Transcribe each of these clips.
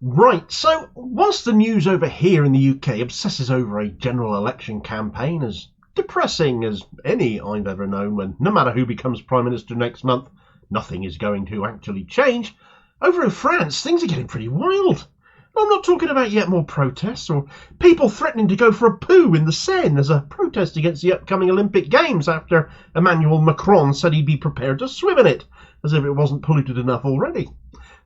Right, so whilst the news over here in the UK obsesses over a general election campaign as depressing as any I've ever known, when no matter who becomes Prime Minister next month, nothing is going to actually change, over in France things are getting pretty wild. I'm not talking about yet more protests or people threatening to go for a poo in the Seine as a protest against the upcoming Olympic Games after Emmanuel Macron said he'd be prepared to swim in it, as if it wasn't polluted enough already.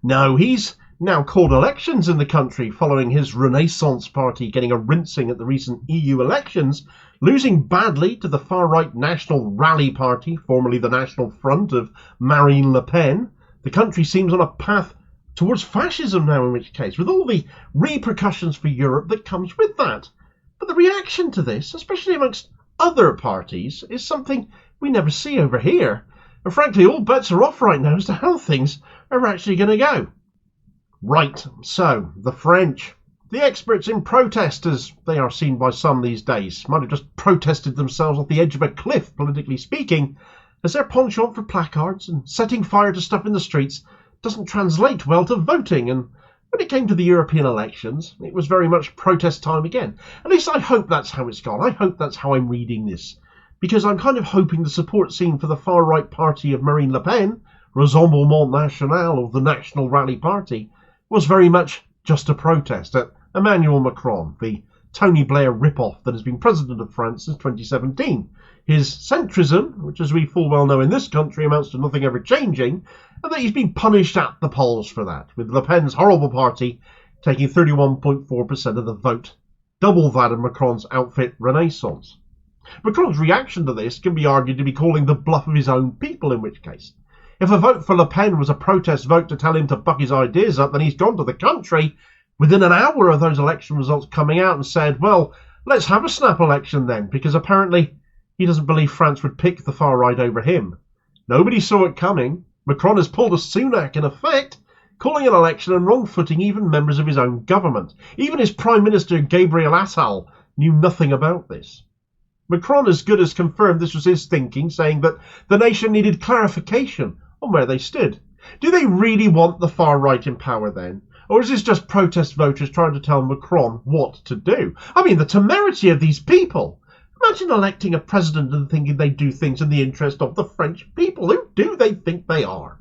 No, he's now called elections in the country following his Renaissance party getting a rinsing at the recent EU elections, losing badly to the far-right National Rally Party, formerly the National Front of Marine Le Pen. The country seems on a path towards fascism now, in which case, with all the repercussions for Europe that comes with that. But the reaction to this, especially amongst other parties, is something we never see over here. And frankly, all bets are off right now as to how things are actually going to go. Right, so, the French. The experts in protest, as they are seen by some these days, might have just protested themselves off the edge of a cliff, politically speaking, as their penchant for placards and setting fire to stuff in the streets doesn't translate well to voting. And when it came to the European elections, it was very much protest time again. At least I hope that's how it's gone. I hope that's how I'm reading this, because I'm kind of hoping the support scene for the far-right party of Marine Le Pen, Rassemblement National of the National Rally Party, was very much just a protest at Emmanuel Macron, the Tony Blair rip-off that has been president of France since 2017. His centrism, which as we full well know in this country amounts to nothing ever changing, and that he's been punished at the polls for that, with Le Pen's horrible party taking 31.4% of the vote, double that of Macron's outfit Renaissance. Macron's reaction to this can be argued to be calling the bluff of his own people, in which case, if a vote for Le Pen was a protest vote to tell him to buck his ideas up, then he's gone to the country within an hour of those election results coming out and said, well, let's have a snap election then, because apparently he doesn't believe France would pick the far right over him. Nobody saw it coming. Macron has pulled a Sunak in effect, calling an election and wrong-footing even members of his own government. Even his Prime Minister Gabriel Attal knew nothing about this. Macron as good as confirmed this was his thinking, saying that the nation needed clarification on where they stood. Do they really want the far right in power then? Or is this just protest voters trying to tell Macron what to do? I mean, the temerity of these people. Imagine electing a president and thinking they do things in the interest of the French people. Who do they think they are?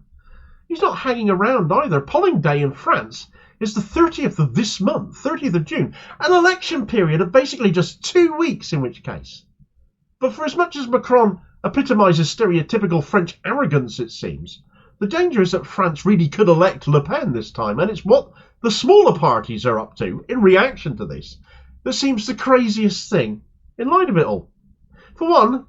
He's not hanging around either. Polling day in France is the 30th of this month, 30th of June. An election period of basically just 2 weeks, in which case. But for as much as Macron epitomises stereotypical French arrogance, it seems, the danger is that France really could elect Le Pen this time, and it's what the smaller parties are up to in reaction to this that seems the craziest thing in light of it all. For one,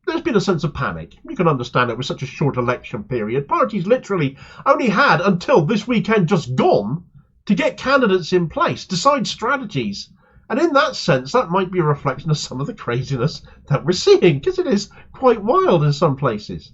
there's been a sense of panic. You can understand it with such a short election period. Parties literally only had until this weekend just gone to get candidates in place, decide strategies. And in that sense, that might be a reflection of some of the craziness that we're seeing, because it is quite wild in some places.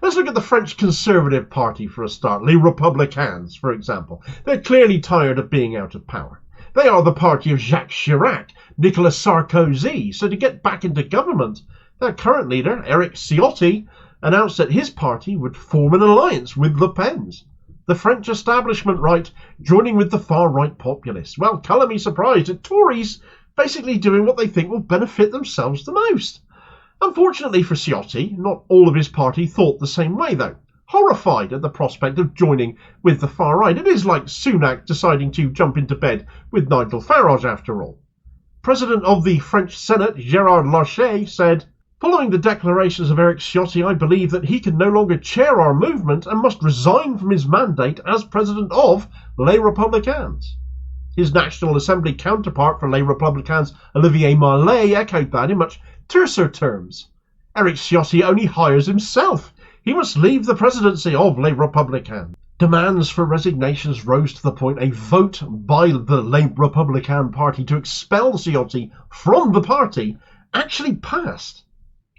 Let's look at the French Conservative Party for a start. Les Républicains, for example. They're clearly tired of being out of power. They are the party of Jacques Chirac, Nicolas Sarkozy. So to get back into government, their current leader, Eric Ciotti, announced that his party would form an alliance with Le Pen's. The French establishment right joining with the far-right populists. Well, colour me surprised at Tories basically doing what they think will benefit themselves the most. Unfortunately for Ciotti, not all of his party thought the same way, though. Horrified at the prospect of joining with the far right. It is like Sunak deciding to jump into bed with Nigel Farage, after all. President of the French Senate, Gérard Larcher, said, "Following the declarations of Eric Ciotti, I believe that he can no longer chair our movement and must resign from his mandate as president of Les Républicains." His National Assembly counterpart for Les Républicains, Olivier Marleix, echoed that in much terser terms. Eric Ciotti only hires himself. He must leave the presidency of Les Républicains. Demands for resignations rose to the point a vote by the Les Républicains party to expel Ciotti from the party actually passed.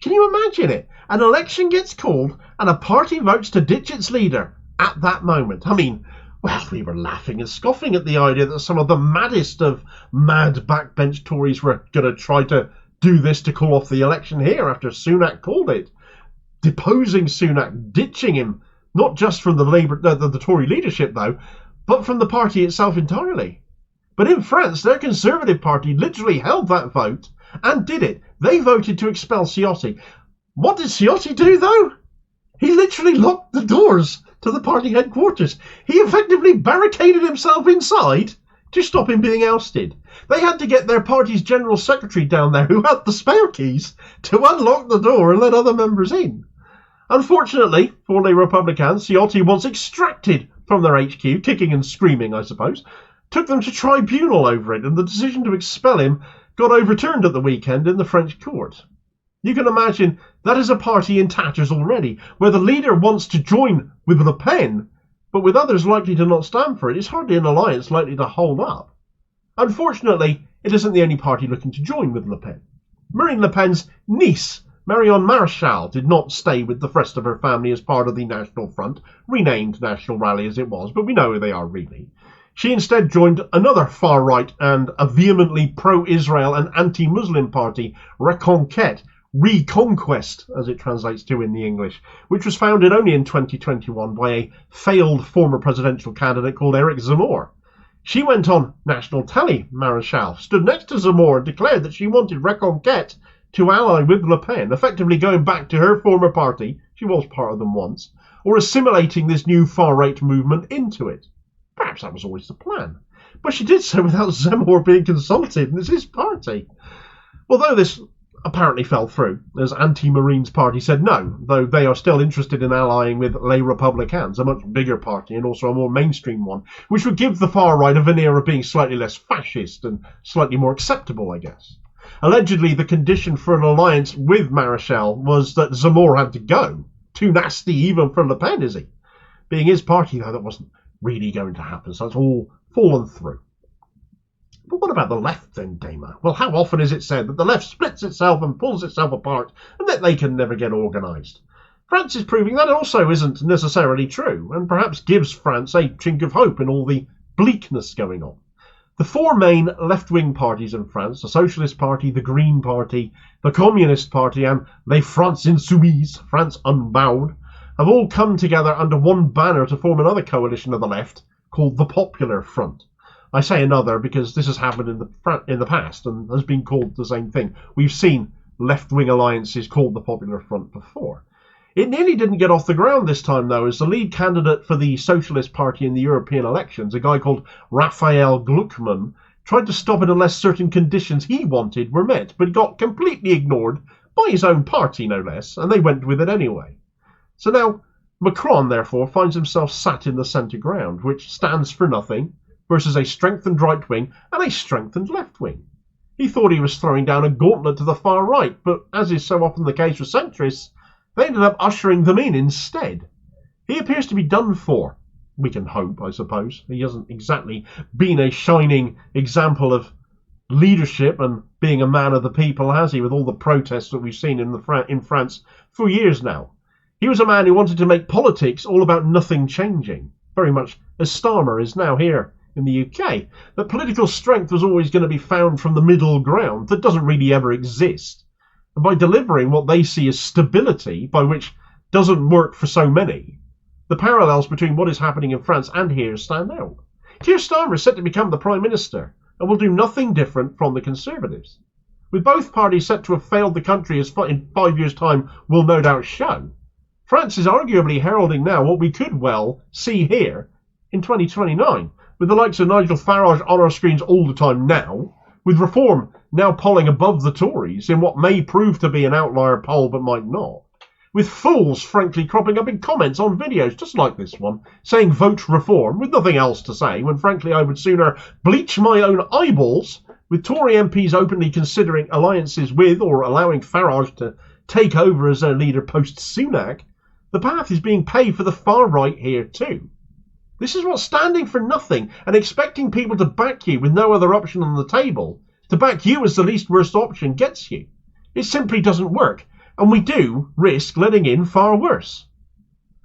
Can you imagine it? An election gets called and a party votes to ditch its leader at that moment. I mean, well, we were laughing and scoffing at the idea that some of the maddest of mad backbench Tories were going to try to do this to call off the election here after Sunak called it. Deposing Sunak, ditching him, not just from the Tory leadership though, but from the party itself entirely. But in France, their Conservative Party literally held that vote and did it. They voted to expel Ciotti. What did Ciotti do, though? He literally locked the doors to the party headquarters. He effectively barricaded himself inside to stop him being ousted. They had to get their party's general secretary down there, who had the spare keys, to unlock the door and let other members in. Unfortunately for Les Républicains, Ciotti was extracted from their HQ, kicking and screaming, I suppose, took them to tribunal over it, and the decision to expel him got overturned at the weekend in the French court. You can imagine that is a party in tatters already, where the leader wants to join with Le Pen, but with others likely to not stand for it, it's hardly an alliance likely to hold up. Unfortunately, it isn't the only party looking to join with Le Pen. Marine Le Pen's niece, Marion Maréchal, did not stay with the rest of her family as part of the National Front, renamed National Rally as it was, but we know who they are really. She instead joined another far-right and a vehemently pro-Israel and anti-Muslim party, Reconquest, as it translates to in the English, which was founded only in 2021 by a failed former presidential candidate called Eric Zemmour. She went on national telly, Maréchal, stood next to Zemmour and declared that she wanted Reconquête to ally with Le Pen, effectively going back to her former party, she was part of them once, or assimilating this new far-right movement into it. Perhaps that was always the plan. But she did so without Zemmour being consulted, and it's his party. Although this apparently fell through, as Anti-Marine's party said no, though they are still interested in allying with Les Républicains, a much bigger party and also a more mainstream one, which would give the far right a veneer of being slightly less fascist and slightly more acceptable, I guess. Allegedly, the condition for an alliance with Maréchal was that Zemmour had to go. Too nasty even for Le Pen, is he? Being his party, though, that wasn't really going to happen, so it's all fallen through. But what about the left then, Dama? Well, how often is it said that the left splits itself and pulls itself apart and that they can never get organised? France is proving that also isn't necessarily true, and perhaps gives France a chink of hope in all the bleakness going on. The four main left-wing parties in France, the Socialist Party, the Green Party, the Communist Party and Les France Insoumises, France Unbowed, have all come together under one banner to form another coalition of the left called the Popular Front. I say another because this has happened in the past and has been called the same thing. We've seen left-wing alliances called the Popular Front before. It nearly didn't get off the ground this time, though, as the lead candidate for the Socialist Party in the European elections, a guy called Raphael Gluckman, tried to stop it unless certain conditions he wanted were met, but got completely ignored by his own party, no less, and they went with it anyway. So now Macron, therefore, finds himself sat in the centre ground, which stands for nothing, versus a strengthened right wing and a strengthened left wing. He thought he was throwing down a gauntlet to the far right, but as is so often the case with centrists, they ended up ushering them in instead. He appears to be done for. We can hope, I suppose. He hasn't exactly been a shining example of leadership and being a man of the people, has he, with all the protests that we've seen in France for years now. He was a man who wanted to make politics all about nothing changing, very much as Starmer is now here in the UK, that political strength was always going to be found from the middle ground that doesn't really ever exist. And by delivering what they see as stability, by which doesn't work for so many, the parallels between what is happening in France and here stand out. Keir Starmer is set to become the Prime Minister and will do nothing different from the Conservatives. With both parties set to have failed the country as in 5 years' time will no doubt show, France is arguably heralding now what we could well see here in 2029, with the likes of Nigel Farage on our screens all the time now, with Reform now polling above the Tories in what may prove to be an outlier poll but might not, with fools frankly cropping up in comments on videos just like this one, saying vote Reform with nothing else to say, when frankly I would sooner bleach my own eyeballs, with Tory MPs openly considering alliances with or allowing Farage to take over as their leader post-Sunak. The path is being paved for the far right here too. This is what standing for nothing and expecting people to back you with no other option on the table, to back you as the least worst option, gets you. It simply doesn't work, and we do risk letting in far worse.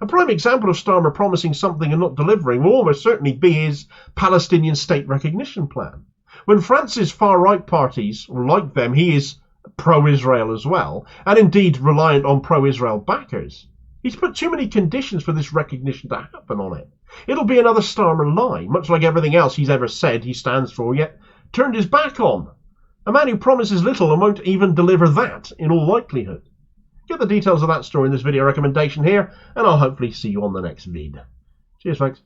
A prime example of Starmer promising something and not delivering will almost certainly be his Palestinian state recognition plan. When France's far-right parties, or like them, he is pro-Israel as well, and indeed reliant on pro-Israel backers. He's put too many conditions for this recognition to happen on it. It'll be another Starmer lie, much like everything else he's ever said he stands for, yet turned his back on. A man who promises little and won't even deliver that, in all likelihood. Get the details of that story in this video recommendation here, and I'll hopefully see you on the next vid. Cheers, folks.